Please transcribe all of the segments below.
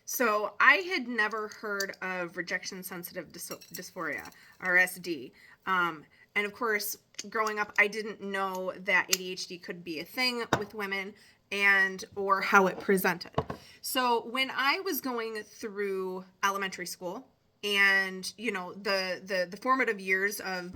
So I had never heard of rejection sensitive dysphoria, RSD. And of course, growing up, I didn't know that ADHD could be a thing with women and or how it presented. So when I was going through elementary school and the formative years of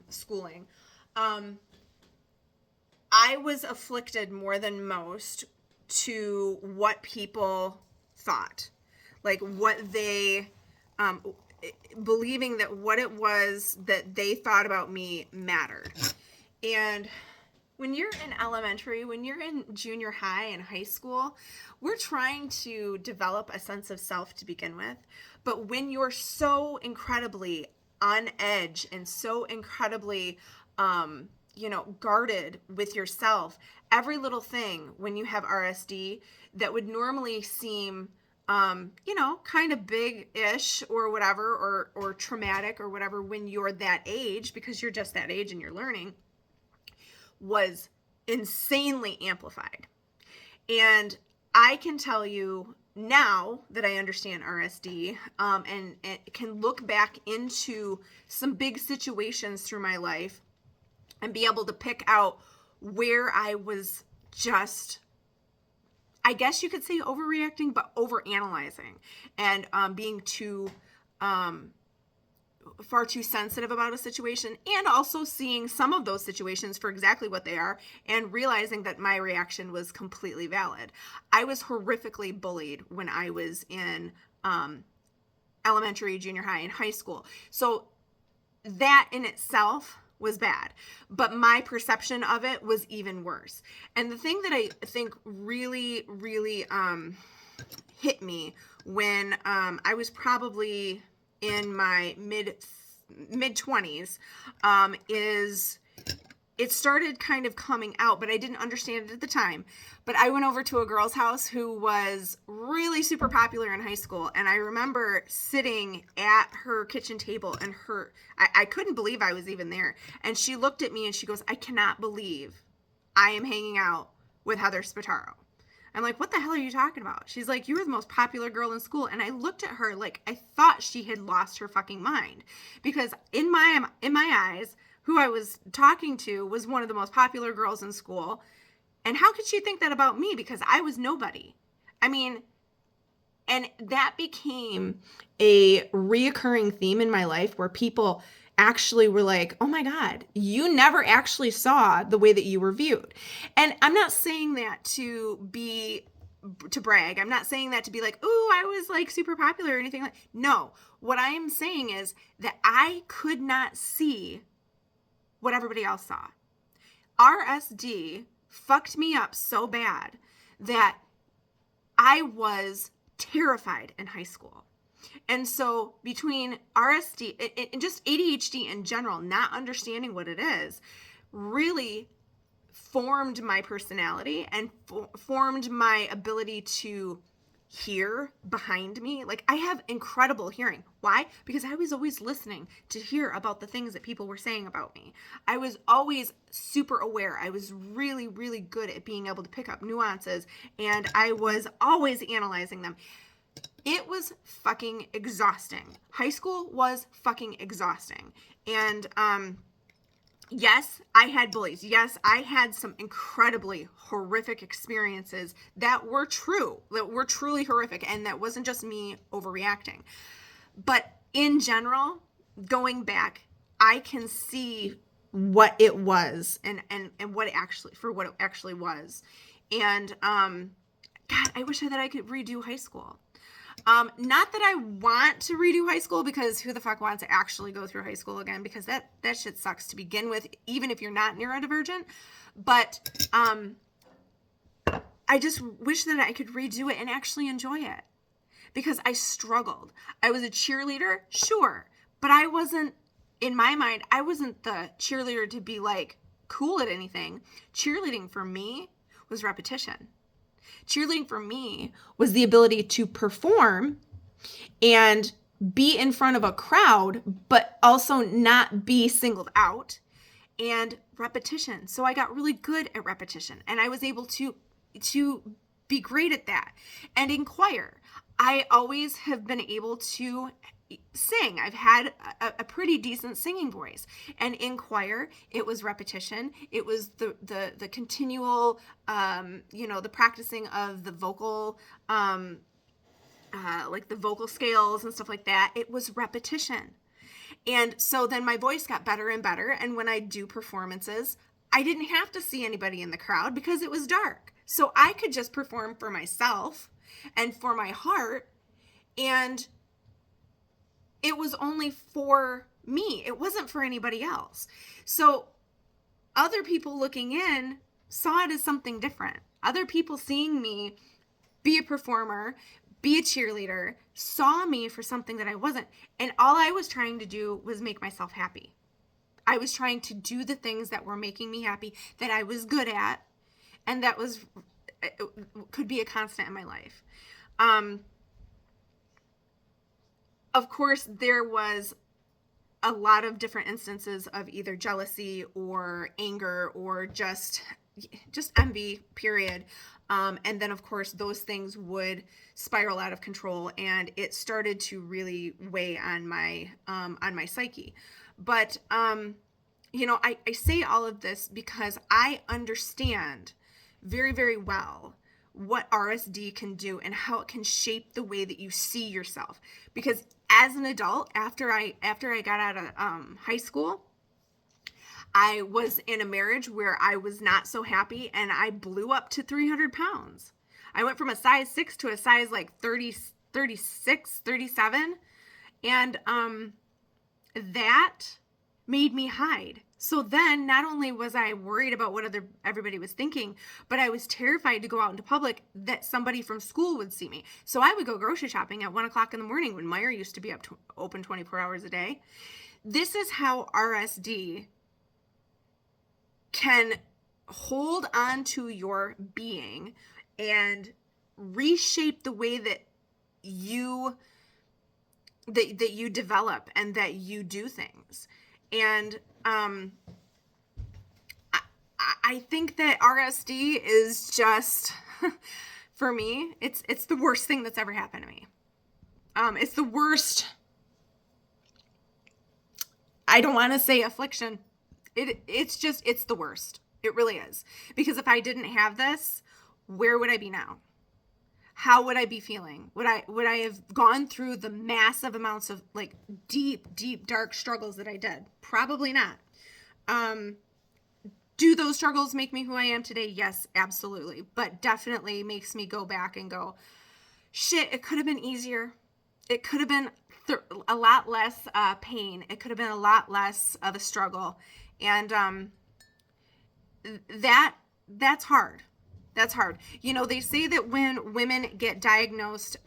schooling, um, I was afflicted more than most to what people thought, like what they, um, believing that what it was that they thought about me mattered. And when you're in elementary, when you're in junior high and high school, we're trying to develop a sense of self to begin with. But when you're so incredibly on edge and so incredibly, guarded with yourself, every little thing when you have RSD that would normally seem, kind of big-ish or whatever, or traumatic or whatever when you're that age, because you're just that age and you're learning, was insanely amplified. And I can tell you now that I understand RSD, and can look back into some big situations through my life and be able to pick out where I was just, I guess you could say overreacting, but overanalyzing and being too, far too sensitive about a situation, and also seeing some of those situations for exactly what they are and realizing that my reaction was completely valid. I was horrifically bullied when I was in elementary, junior high, and high school. So that in itself was bad, but my perception of it was even worse. And the thing that I think really, really hit me when I was probably in my mid 20s, is it started kind of coming out, but I didn't understand it at the time. But I went over to a girl's house who was really super popular in high school. And I remember sitting at her kitchen table and I couldn't believe I was even there. And she looked at me and she goes, "I cannot believe I am hanging out with Heather Spataro." I'm like, "What the hell are you talking about?" She's like, "You were the most popular girl in school." And I looked at her like I thought she had lost her fucking mind, because in my eyes, who I was talking to was one of the most popular girls in school. And how could she think that about me? Because I was nobody. I mean, and that became a reoccurring theme in my life where people actually were like, "Oh my God, you never actually saw the way that you were viewed." And I'm not saying that to brag. I'm not saying that to be like, "Oh, I was like super popular," or anything like. No, what I am saying is that I could not see what everybody else saw. RSD fucked me up so bad that I was terrified in high school. And so between RSD and just ADHD in general, not understanding what it is, really formed my personality and formed my ability to hear behind me. Like, I have incredible hearing. Why? Because I was always listening to hear about the things that people were saying about me. I was always super aware. I was really, really good at being able to pick up nuances, and I was always analyzing them. It was fucking exhausting. High school was fucking exhausting. And yes, I had bullies. Yes, I had some incredibly horrific experiences that were true, that were truly horrific, and that wasn't just me overreacting. But in general, going back, I can see what it was and what it actually was. And God, I wish that I could redo high school. Not that I want to redo high school, because who the fuck wants to actually go through high school again? Because that shit sucks to begin with, even if you're not neurodivergent. But I just wish that I could redo it and actually enjoy it, because I struggled. I was a cheerleader, sure, but I wasn't, in my mind, I wasn't the cheerleader to be like cool at anything. Cheerleading for me was repetition. Cheerleading for me was the ability to perform and be in front of a crowd, but also not be singled out, and repetition. So I got really good at repetition, and I was able to be great at that. And in choir, I always have been able to sing. I've had a pretty decent singing voice. And in choir, it was repetition. It was the continual, the practicing of the vocal, like the vocal scales and stuff like that. It was repetition. And so then my voice got better and better. And when I do performances, I didn't have to see anybody in the crowd because it was dark. So I could just perform for myself and for my heart. And it was only for me. It wasn't for anybody else. So other people looking in saw it as something different. Other people seeing me be a performer, be a cheerleader, saw me for something that I wasn't. And all I was trying to do was make myself happy. I was trying to do the things that were making me happy, that I was good at, and that could be a constant in my life. Of course, there was a lot of different instances of either jealousy or anger or just envy, period. And then, of course, those things would spiral out of control, and it started to really weigh on my psyche. But, I say all of this because I understand very, very well what RSD can do and how it can shape the way that you see yourself. Because as an adult, after I got out of high school, I was in a marriage where I was not so happy, and I blew up to 300 pounds. I went from a size 6 to a size like 30, 36, 37. And that made me hide. So then not only was I worried about what everybody was thinking, but I was terrified to go out into public that somebody from school would see me. So I would go grocery shopping at 1:00 in the morning when Meijer used to be open 24 hours a day. This is how RSD can hold on to your being and reshape the way that you develop and that you do things. And I think that RSD is just, for me, it's the worst thing that's ever happened to me. It's the worst. I don't want to say affliction. It's the worst. It really is. Because if I didn't have this, where would I be now? How would I be feeling? Would I have gone through the massive amounts of like deep, dark struggles that I did? Probably not. Do those struggles make me who I am today? Yes, absolutely. But definitely makes me go back and go, shit, it could have been easier. It could have been a lot less pain. It could have been a lot less of a struggle. And that's hard. That's hard. They say that when women get diagnosed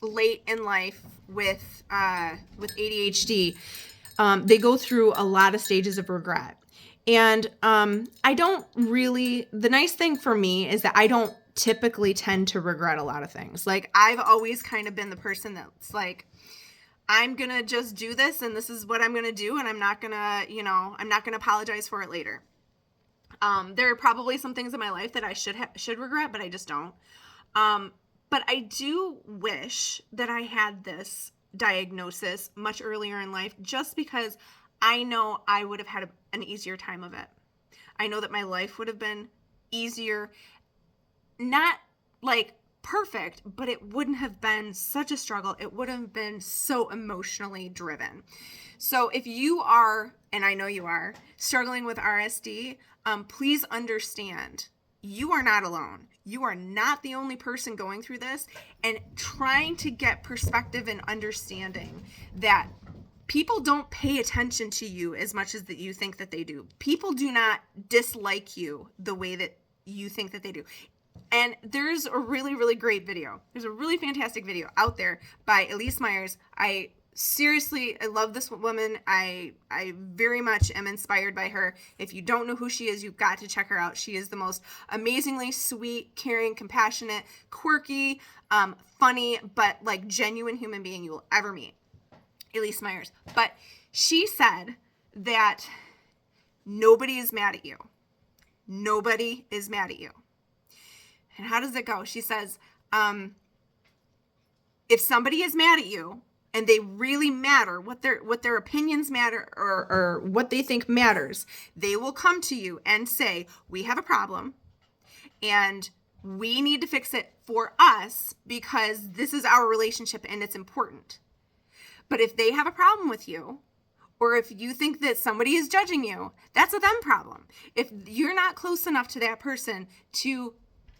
late in life with ADHD, they go through a lot of stages of regret. And I don't really, the nice thing for me is that I don't typically tend to regret a lot of things. Like, I've always kind of been the person that's like, I'm going to just do this, and this is what I'm going to do, and I'm not going to apologize for it later. There are probably some things in my life that I should regret, but I just don't. But I do wish that I had this diagnosis much earlier in life, just because I know I would have had an easier time of it. I know that my life would have been easier, not like perfect, but it wouldn't have been such a struggle. It would have been so emotionally driven. So if you are, and I know you are, struggling with RSD, please understand you are not alone. You are not the only person going through this, and trying to get perspective and understanding that people don't pay attention to you as much as that you think that they do. People do not dislike you the way that you think that they do. And there's a really, really great video. There's a really fantastic video out there by Elise Myers. I love this woman. I very much am inspired by her. If you don't know who she is, you've got to check her out. She is the most amazingly sweet, caring, compassionate, quirky, funny, but like genuine human being you will ever meet. Elise Myers. But she said that nobody is mad at you. Nobody is mad at you. And how does it go? She says, if somebody is mad at you and they really matter, what their opinions matter, or what they think matters, they will come to you and say, we have a problem and we need to fix it for us because this is our relationship and it's important. But if they have a problem with you, or if you think that somebody is judging you, that's a them problem. If you're not close enough to that person to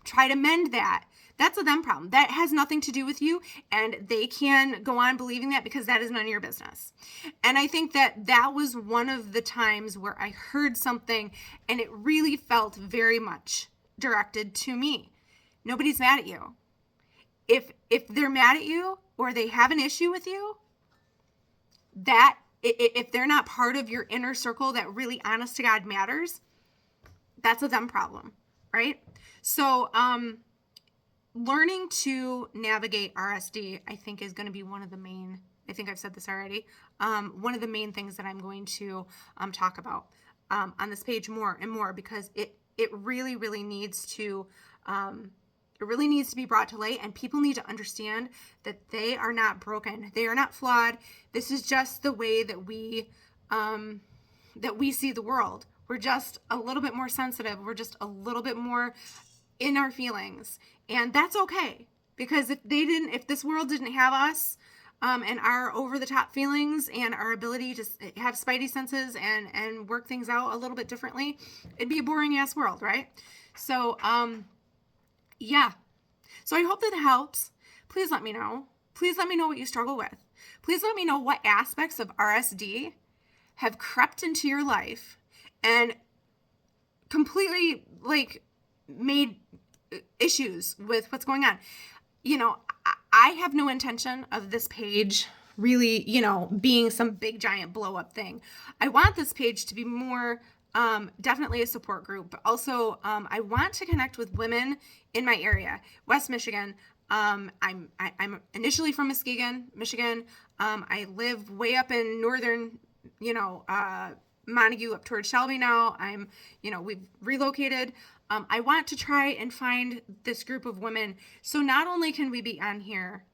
try to mend that, that's a them problem. That has nothing to do with you, and they can go on believing that because that is none of your business. And I think that was one of the times where I heard something and it really felt very much directed to me. Nobody's mad at you. If they're mad at you or they have an issue with you, that if they're not part of your inner circle that really honest to God matters, that's a them problem, right? So, learning to navigate RSD, I think, is going to be one of the main, I think I've said this already, one of the main things that I'm going to talk about on this page more and more, because it really, really needs to, it really needs to be brought to light, and people need to understand that they are not broken. They are not flawed. This is just the way that we see the world. We're just a little bit more sensitive. We're just a little bit more in our feelings, and that's okay, because if this world didn't have us and our over the top feelings and our ability to have spidey senses and work things out a little bit differently, it'd be a boring ass world, right? So yeah, so I hope that helps. Please let me know. Please let me know what you struggle with. Please let me know what aspects of RSD have crept into your life and completely made issues with what's going on. I have no intention of this page really, being some big giant blow up thing. I want this page to be more definitely a support group, but also I want to connect with women in my area, West Michigan. I'm initially from Muskegon, Michigan. I live way up in northern, Montague up towards Shelby now. We've relocated. I want to try and find this group of women. So not only can we be on here,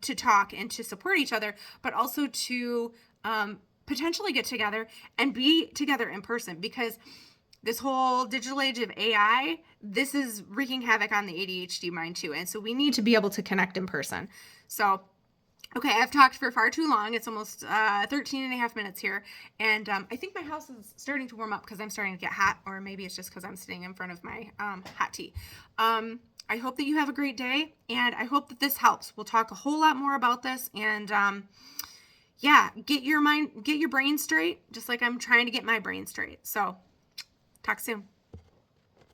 to talk and to support each other, but also to potentially get together and be together in person, because this whole digital age of AI, this is wreaking havoc on the ADHD mind too. And so we need to be able to connect in person. So, okay, I've talked for far too long. It's almost 13 and a half minutes here. And I think my house is starting to warm up because I'm starting to get hot, or maybe it's just because I'm sitting in front of my hot tea. I hope that you have a great day, and I hope that this helps. We'll talk a whole lot more about this, and get your brain straight, just like I'm trying to get my brain straight. So talk soon.